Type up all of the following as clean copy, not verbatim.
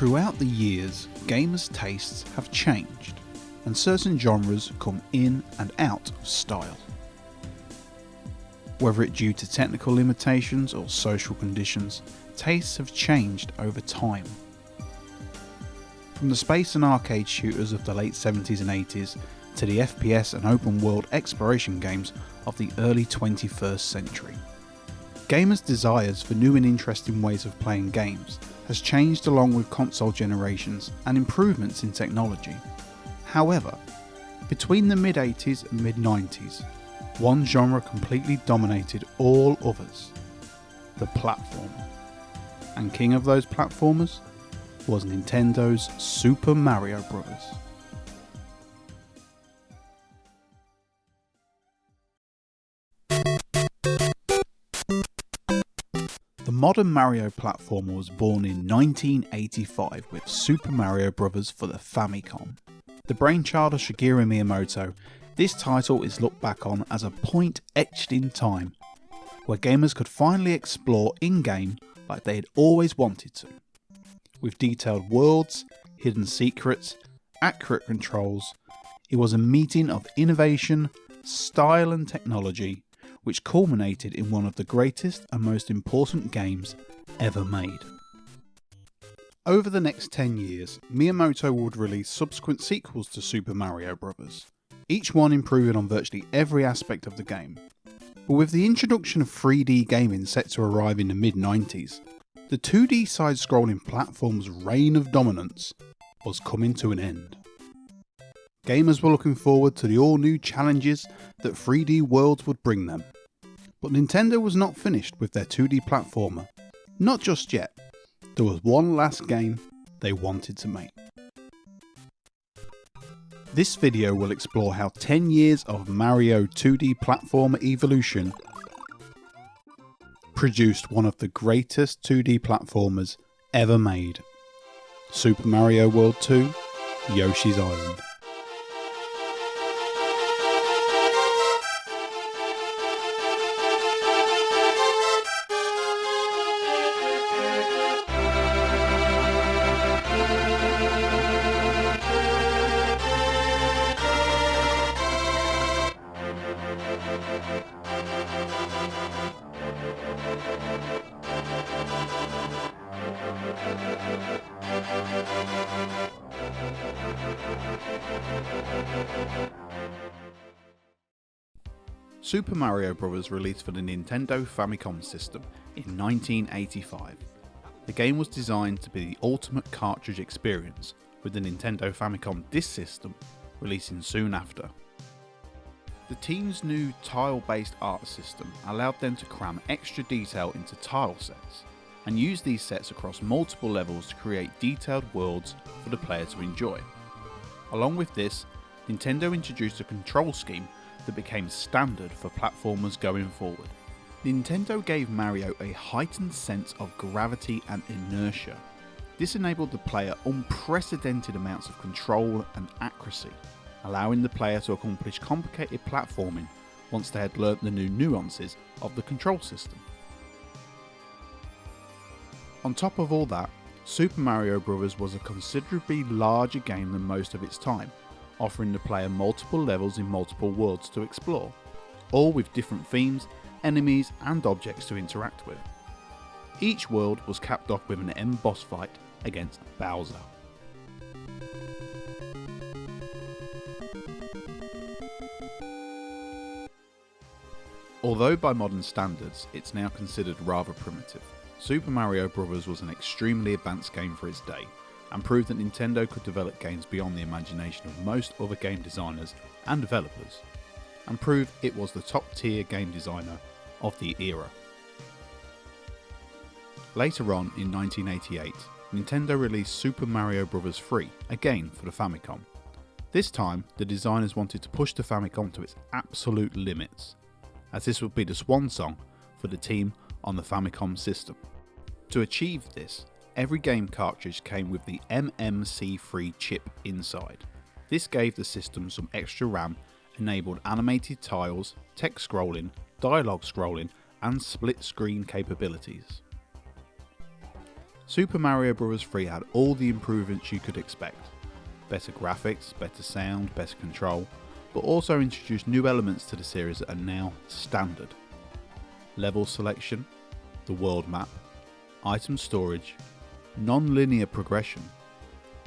Throughout the years, gamers' tastes have changed, and certain genres come in and out of style. Whether it due to technical limitations or social conditions, tastes have changed over time. From the space and arcade shooters of the late 70s and 80s to the FPS and open world exploration games of the early 21st century. Gamers' desires for new and interesting ways of playing games has changed along with console generations and improvements in technology. However, between the mid-80s and mid-90s, one genre completely dominated all others: the platformer. And king of those platformers was Nintendo's Super Mario Bros. The modern Mario platformer was born in 1985 with Super Mario Bros. For the Famicom. The brainchild of Shigeru Miyamoto, this title is looked back on as a point etched in time, where gamers could finally explore in-game like they had always wanted to. With detailed worlds, hidden secrets, accurate controls, it was a meeting of innovation, style and technology, which culminated in one of the greatest and most important games ever made. Over the next 10 years, Miyamoto would release subsequent sequels to Super Mario Bros., each one improving on virtually every aspect of the game. But with the introduction of 3D gaming set to arrive in the mid-90s, the 2D side-scrolling platform's reign of dominance was coming to an end. Gamers were looking forward to the all-new challenges that 3D worlds would bring them. But Nintendo was not finished with their 2D platformer. Not just yet. There was one last game they wanted to make. This video will explore how 10 years of Mario 2D platformer evolution produced one of the greatest 2D platformers ever made: Super Mario World 2: Yoshi's Island. Super Mario Bros. Released for the Nintendo Famicom system in 1985. The game was designed to be the ultimate cartridge experience, with the Nintendo Famicom Disk System releasing soon after. The team's new tile-based art system allowed them to cram extra detail into tile sets, and use these sets across multiple levels to create detailed worlds for the player to enjoy. Along with this, Nintendo introduced a control scheme that became standard for platformers going forward. Nintendo gave Mario a heightened sense of gravity and inertia. This enabled the player unprecedented amounts of control and accuracy, allowing the player to accomplish complicated platforming once they had learnt the new nuances of the control system. On top of all that, Super Mario Bros. Was a considerably larger game than most of its time, offering the player multiple levels in multiple worlds to explore, all with different themes, enemies and objects to interact with. Each world was capped off with an end boss fight against Bowser. Although by modern standards it's now considered rather primitive, Super Mario Bros. Was an extremely advanced game for its day, and proved that Nintendo could develop games beyond the imagination of most other game designers and developers, and proved it was the top tier game designer of the era. Later on in 1988, Nintendo released Super Mario Bros. 3, again for the Famicom. This time, the designers wanted to push the Famicom to its absolute limits, as this would be the swan song for the team on the Famicom system. To achieve this, every game cartridge came with the MMC3 chip inside. This gave the system some extra RAM, enabled animated tiles, text scrolling, dialogue scrolling and split screen capabilities. Super Mario Bros. 3 had all the improvements you could expect. Better graphics, better sound, better control, but also introduced new elements to the series that are now standard. Level selection, the world map, item storage, non-linear progression.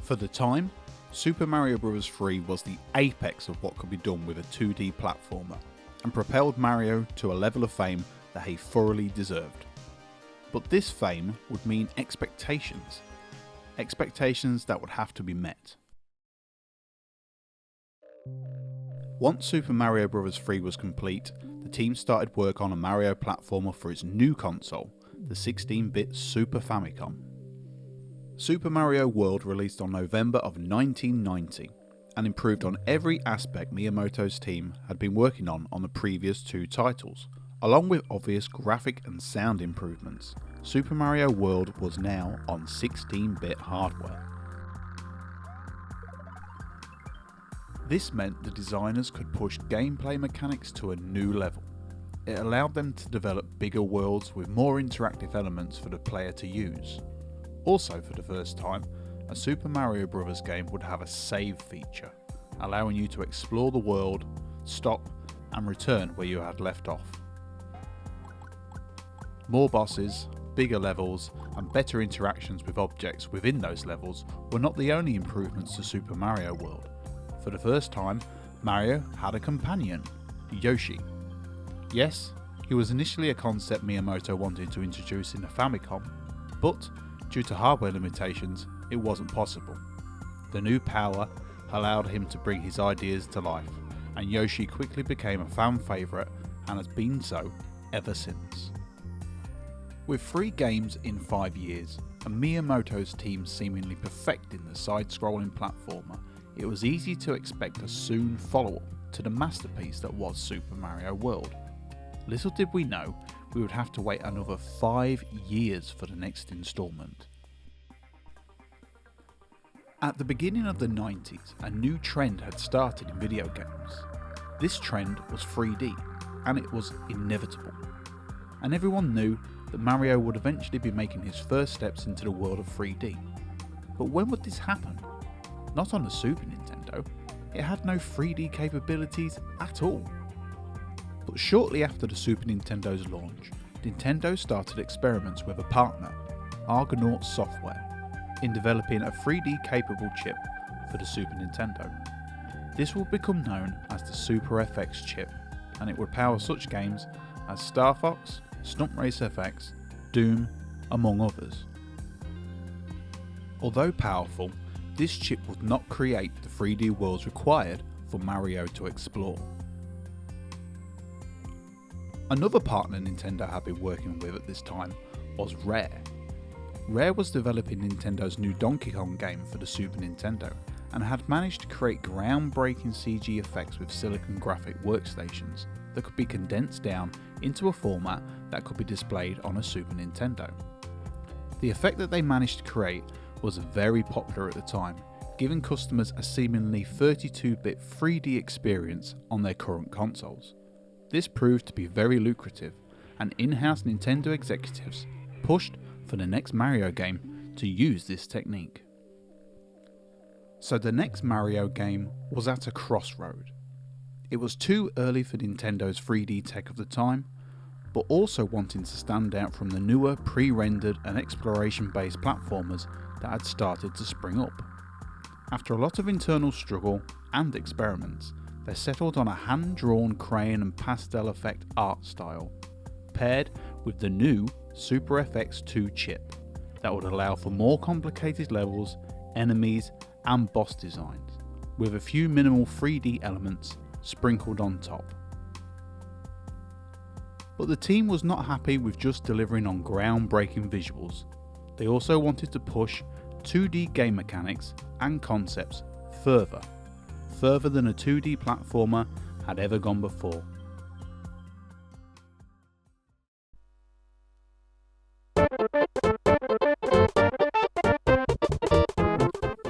For the time, Super Mario Bros. 3 was the apex of what could be done with a 2D platformer, and propelled Mario to a level of fame that he thoroughly deserved. But this fame would mean expectations. Expectations that would have to be met. Once Super Mario Bros. 3 was complete, the team started work on a Mario platformer for its new console, the 16-bit Super Famicom. Super Mario World released on November of 1990 and improved on every aspect Miyamoto's team had been working on the previous two titles. Along with obvious graphic and sound improvements, Super Mario World was now on 16-bit hardware. This meant the designers could push gameplay mechanics to a new level. It allowed them to develop bigger worlds with more interactive elements for the player to use. Also, for the first time, a Super Mario Bros. Game would have a save feature, allowing you to explore the world, stop, and return where you had left off. More bosses, bigger levels, and better interactions with objects within those levels were not the only improvements to Super Mario World. For the first time, Mario had a companion, Yoshi. Yes, he was initially a concept Miyamoto wanted to introduce in the Famicom, but due to hardware limitations, it wasn't possible. The new power allowed him to bring his ideas to life, and Yoshi quickly became a fan favourite and has been so ever since. With 3 games in 5 years, and Miyamoto's team seemingly perfecting the side-scrolling platformer, it was easy to expect a soon follow-up to the masterpiece that was Super Mario World. Little did we know we would have to wait another 5 years for the next instalment. At the beginning of the 90s, a new trend had started in video games. This trend was 3D, and it was inevitable. And everyone knew that Mario would eventually be making his first steps into the world of 3D. But when would this happen? Not on the Super Nintendo. It had no 3D capabilities at all. But shortly after the Super Nintendo's launch, Nintendo started experiments with a partner, Argonaut Software, in developing a 3D capable chip for the Super Nintendo. This would become known as the Super FX chip, and it would power such games as Star Fox, Stunt Race FX, Doom, among others. Although powerful, this chip would not create the 3D worlds required for Mario to explore. Another partner Nintendo had been working with at this time was Rare. Rare was developing Nintendo's new Donkey Kong game for the Super Nintendo and had managed to create groundbreaking CG effects with silicon graphic workstations that could be condensed down into a format that could be displayed on a Super Nintendo. The effect that they managed to create was very popular at the time, giving customers a seemingly 32-bit 3D experience on their current consoles. This proved to be very lucrative, and in-house Nintendo executives pushed for the next Mario game to use this technique. So the next Mario game was at a crossroad. It was too early for Nintendo's 3D tech of the time, but also wanting to stand out from the newer pre-rendered and exploration-based platformers that had started to spring up. After a lot of internal struggle and experiments, they settled on a hand-drawn crayon and pastel effect art style, paired with the new Super FX2 chip that would allow for more complicated levels, enemies and boss designs, with a few minimal 3D elements sprinkled on top. But the team was not happy with just delivering on groundbreaking visuals. They also wanted to push 2D game mechanics and concepts further than a 2D platformer had ever gone before.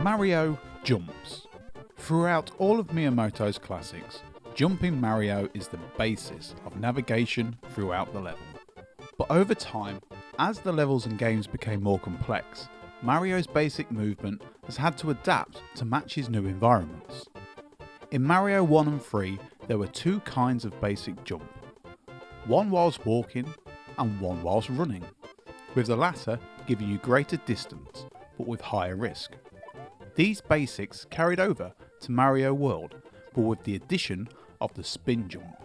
Mario jumps. Throughout all of Miyamoto's classics, jumping Mario is the basis of navigation throughout the level. But over time, As the levels and games became more complex, Mario's basic movement has had to adapt to match his new environments. In Mario 1 and 3, there were two kinds of basic jump. One whilst walking and one whilst running, with the latter giving you greater distance but with higher risk. These basics carried over to Mario World, but with the addition of the spin jump,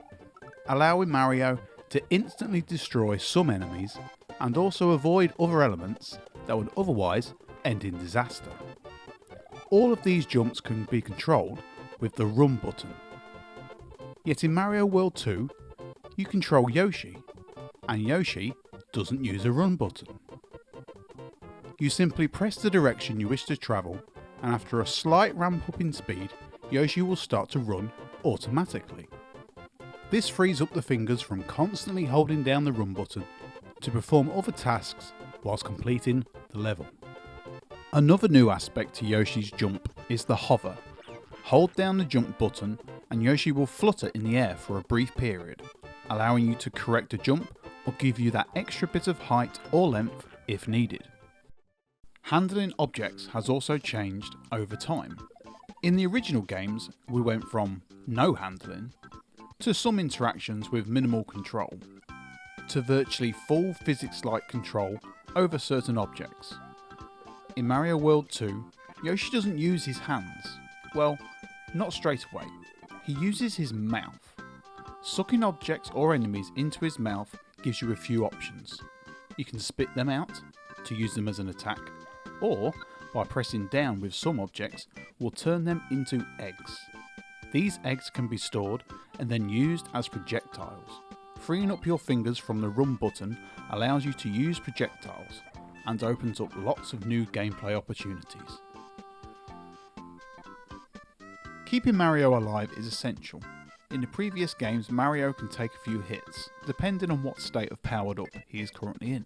allowing Mario to instantly destroy some enemies and also avoid other elements that would otherwise end in disaster. All of these jumps can be controlled with the run button. Yet in Mario World 2, you control Yoshi, and Yoshi doesn't use a run button. You simply press the direction you wish to travel, and after a slight ramp up in speed, Yoshi will start to run automatically. This frees up the fingers from constantly holding down the run button to perform other tasks whilst completing the level. Another new aspect to Yoshi's jump is the hover. Hold down the jump button and Yoshi will flutter in the air for a brief period, allowing you to correct a jump or give you that extra bit of height or length if needed. Handling objects has also changed over time. In the original games, we went from no handling to some interactions with minimal control, to virtually full physics-like control over certain objects. In Mario World 2, Yoshi doesn't use his hands. Well, not straight away. He uses his mouth. Sucking objects or enemies into his mouth gives you a few options. You can spit them out to use them as an attack, or by pressing down with some objects will turn them into eggs. These eggs can be stored and then used as projectiles. Freeing up your fingers from the run button allows you to use projectiles and opens up lots of new gameplay opportunities. Keeping Mario alive is essential. In the previous games, Mario can take a few hits, depending on what state of powered up he is currently in.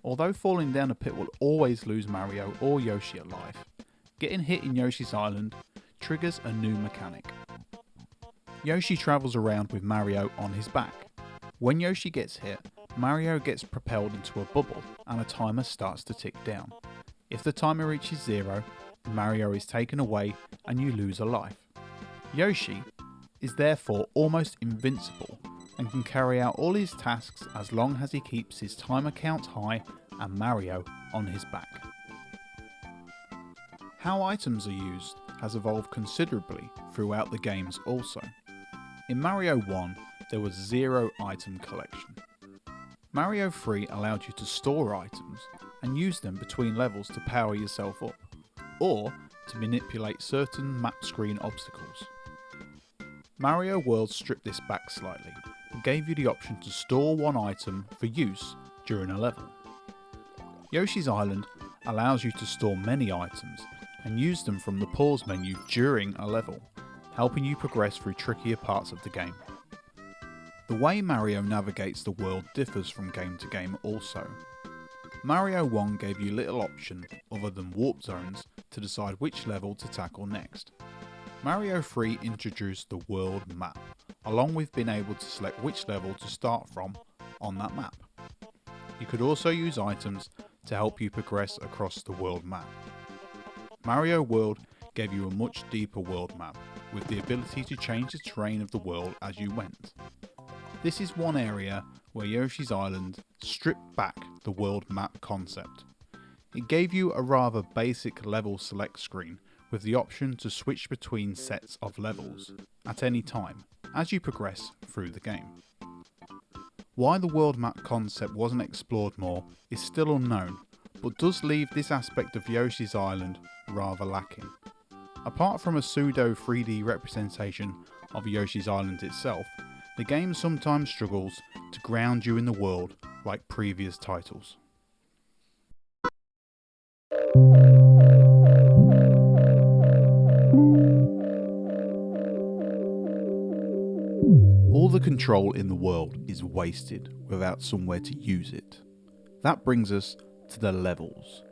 Although falling down a pit will always lose Mario or Yoshi alive, getting hit in Yoshi's Island triggers a new mechanic. Yoshi travels around with Mario on his back. When Yoshi gets hit, Mario gets propelled into a bubble and a timer starts to tick down. If the timer reaches 0, Mario is taken away and you lose a life. Yoshi is therefore almost invincible and can carry out all his tasks as long as he keeps his timer count high and Mario on his back. How items are used has evolved considerably throughout the games also. In Mario 1, there was 0 item collection. Mario 3 allowed you to store items and use them between levels to power yourself up, or to manipulate certain map screen obstacles. Mario World stripped this back slightly and gave you the option to store one item for use during a level. Yoshi's Island allows you to store many items and use them from the pause menu during a level, helping you progress through trickier parts of the game. The way Mario navigates the world differs from game to game also. Mario 1 gave you little option other than warp zones to decide which level to tackle next. Mario 3 introduced the world map, along with being able to select which level to start from on that map. You could also use items to help you progress across the world map. Mario World gave you a much deeper world map, with the ability to change the terrain of the world as you went. This is one area where Yoshi's Island stripped back the world map concept. It gave you a rather basic level select screen with the option to switch between sets of levels at any time as you progress through the game. Why the world map concept wasn't explored more is still unknown, but does leave this aspect of Yoshi's Island rather lacking. Apart from a pseudo 3D representation of Yoshi's Island itself, the game sometimes struggles to ground you in the world like previous titles. All the control in the world is wasted without somewhere to use it. That brings us to the levels.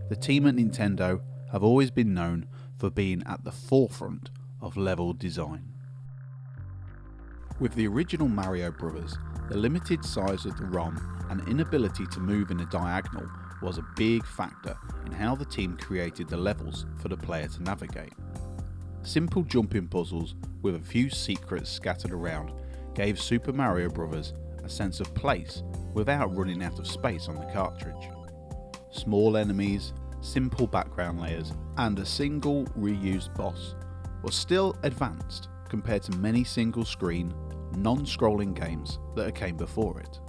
The team at Nintendo have always been known for being at the forefront of level design. With the original Mario Brothers, the limited size of the ROM and inability to move in a diagonal was a big factor in how the team created the levels for the player to navigate. Simple jumping puzzles with a few secrets scattered around gave Super Mario Bros. A sense of place without running out of space on the cartridge. Small enemies, simple background layers, and a single reused boss was still advanced compared to many single-screen, non-scrolling games that came before it.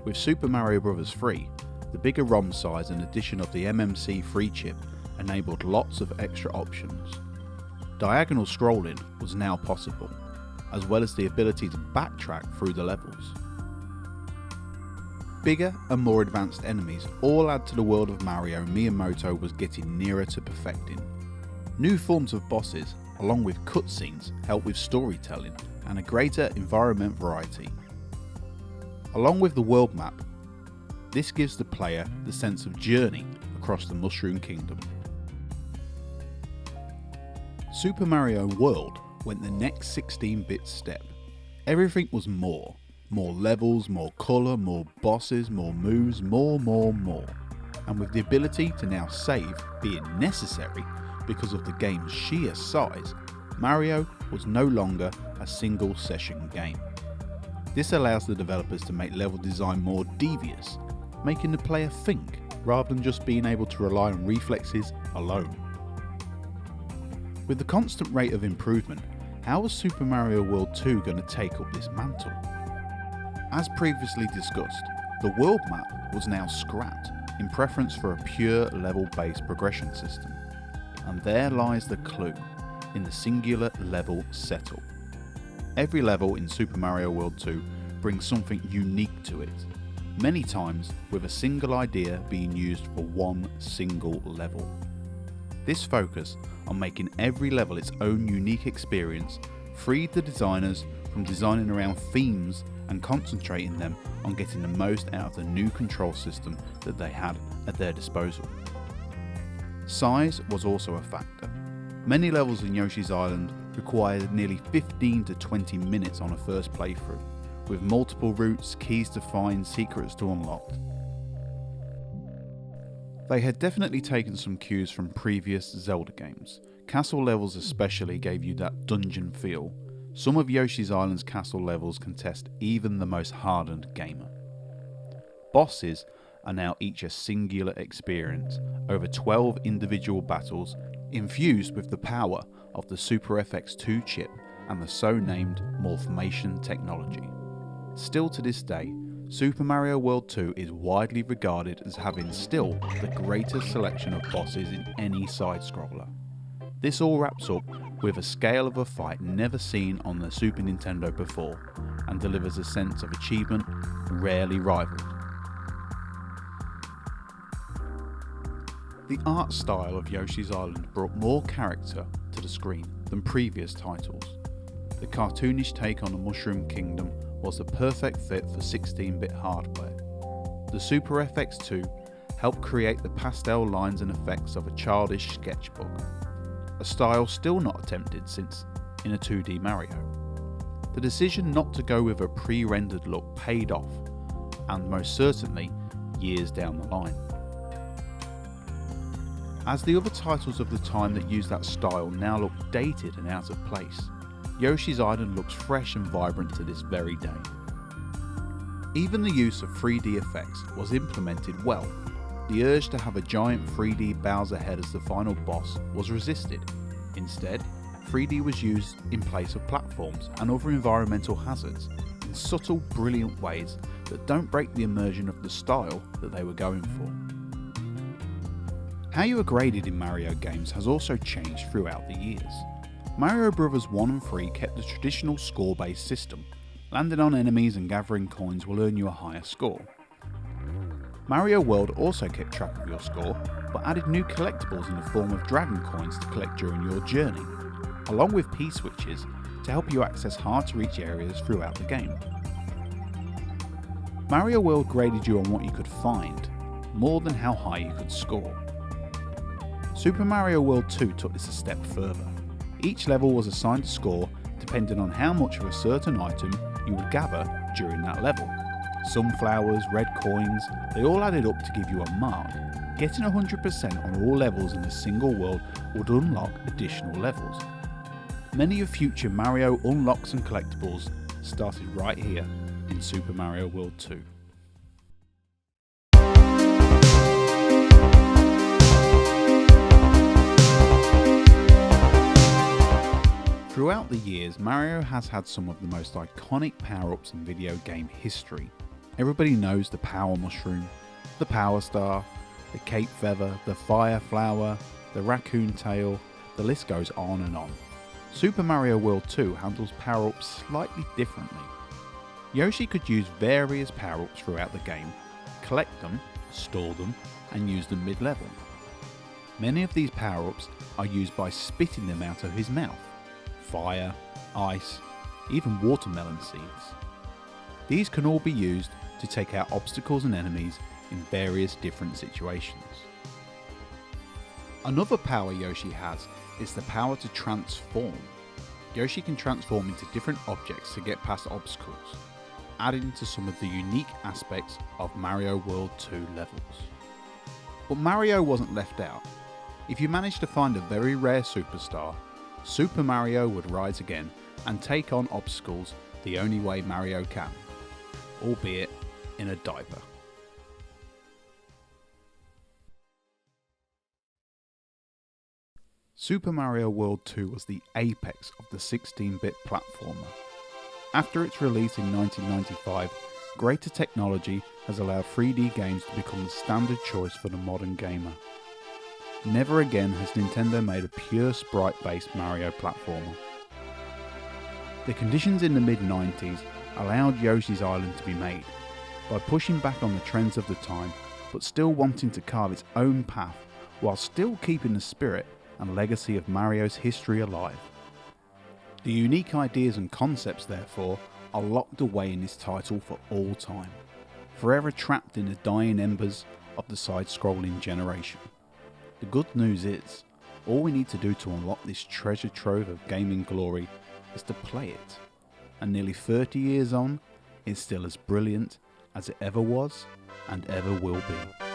With Super Mario Bros. 3, the bigger ROM size and addition of the MMC free chip enabled lots of extra options. Diagonal scrolling was now possible, as well as the ability to backtrack through the levels. Bigger and more advanced enemies all add to the world of Mario Miyamoto was getting nearer to perfecting. New forms of bosses, along with cutscenes, help with storytelling and a greater environment variety. Along with the world map, this gives the player the sense of journey across the Mushroom Kingdom. Super Mario World went the next 16-bit step. Everything was more. More levels, more colour, more bosses, more moves, more. And with the ability to now save being necessary because of the game's sheer size, Mario was no longer a single session game. This allows the developers to make level design more devious, making the player think rather than just being able to rely on reflexes alone. With the constant rate of improvement, how was Super Mario World 2 going to take up this mantle? As previously discussed, the world map was now scrapped in preference for a pure level-based progression system. And there lies the clue, in the singular level setup. Every level in Super Mario World 2 brings something unique to it, many times with a single idea being used for one single level. This focus on making every level its own unique experience freed the designers from designing around themes and concentrating them on getting the most out of the new control system that they had at their disposal. Size was also a factor. Many levels in Yoshi's Island required nearly 15 to 20 minutes on a first playthrough, with multiple routes, keys to find, secrets to unlock. They had definitely taken some cues from previous Zelda games. Castle levels especially gave you that dungeon feel. Some of Yoshi's Island's castle levels can test even the most hardened gamer. Bosses are now each a singular experience, over 12 individual battles infused with the power of the Super FX2 chip and the so-named Morphmation technology. Still to this day, Super Mario World 2 is widely regarded as having still the greatest selection of bosses in any side-scroller. This all wraps up with a scale of a fight never seen on the Super Nintendo before, and delivers a sense of achievement rarely rivaled. The art style of Yoshi's Island brought more character to the screen than previous titles. The cartoonish take on the Mushroom Kingdom was the perfect fit for 16-bit hardware. The Super FX2 helped create the pastel lines and effects of a childish sketchbook, a style still not attempted since in a 2D Mario. The decision not to go with a pre-rendered look paid off, and most certainly years down the line. As the other titles of the time that used that style now look dated and out of place, Yoshi's Island looks fresh and vibrant to this very day. Even the use of 3D effects was implemented well. The urge to have a giant 3D Bowser head as the final boss was resisted. Instead, 3D was used in place of platforms and other environmental hazards in subtle, brilliant ways that don't break the immersion of the style that they were going for. How you are graded in Mario games has also changed throughout the years. Mario Bros. 1 and 3 kept the traditional score-based system. Landing on enemies and gathering coins will earn you a higher score. Mario World also kept track of your score, but added new collectibles in the form of dragon coins to collect during your journey, along with P-switches to help you access hard-to-reach areas throughout the game. Mario World graded you on what you could find, more than how high you could score. Super Mario World 2 took this a step further. Each level was assigned a score depending on how much of a certain item you would gather during that level. Sunflowers, red coins, they all added up to give you a mark. Getting 100% on all levels in a single world would unlock additional levels. Many of future Mario unlocks and collectibles started right here in Super Mario World 2. Throughout the years, Mario has had some of the most iconic power-ups in video game history. Everybody knows the Power Mushroom, the Power Star, the Cape Feather, the Fire Flower, the Raccoon Tail, the list goes on and on. Super Mario World 2 handles power-ups slightly differently. Yoshi could use various power-ups throughout the game, collect them, store them, and use them mid-level. Many of these power-ups are used by spitting them out of his mouth. Fire, ice, even watermelon seeds. These can all be used to take out obstacles and enemies in various different situations. Another power Yoshi has is the power to transform. Yoshi can transform into different objects to get past obstacles, adding to some of the unique aspects of Mario World 2 levels. But Mario wasn't left out. If you managed to find a very rare superstar, Super Mario would rise again and take on obstacles the only way Mario can, albeit in a diaper. Super Mario World 2 was the apex of the 16-bit platformer. After its release in 1995, greater technology has allowed 3D games to become the standard choice for the modern gamer. Never again has Nintendo made a pure sprite-based Mario platformer. The conditions in the mid-90s allowed Yoshi's Island to be made, by pushing back on the trends of the time, but still wanting to carve its own path, while still keeping the spirit and legacy of Mario's history alive. The unique ideas and concepts, therefore, are locked away in this title for all time, forever trapped in the dying embers of the side-scrolling generation. The good news is, all we need to do to unlock this treasure trove of gaming glory is to play it, and nearly 30 years on, it's still as brilliant as it ever was and ever will be.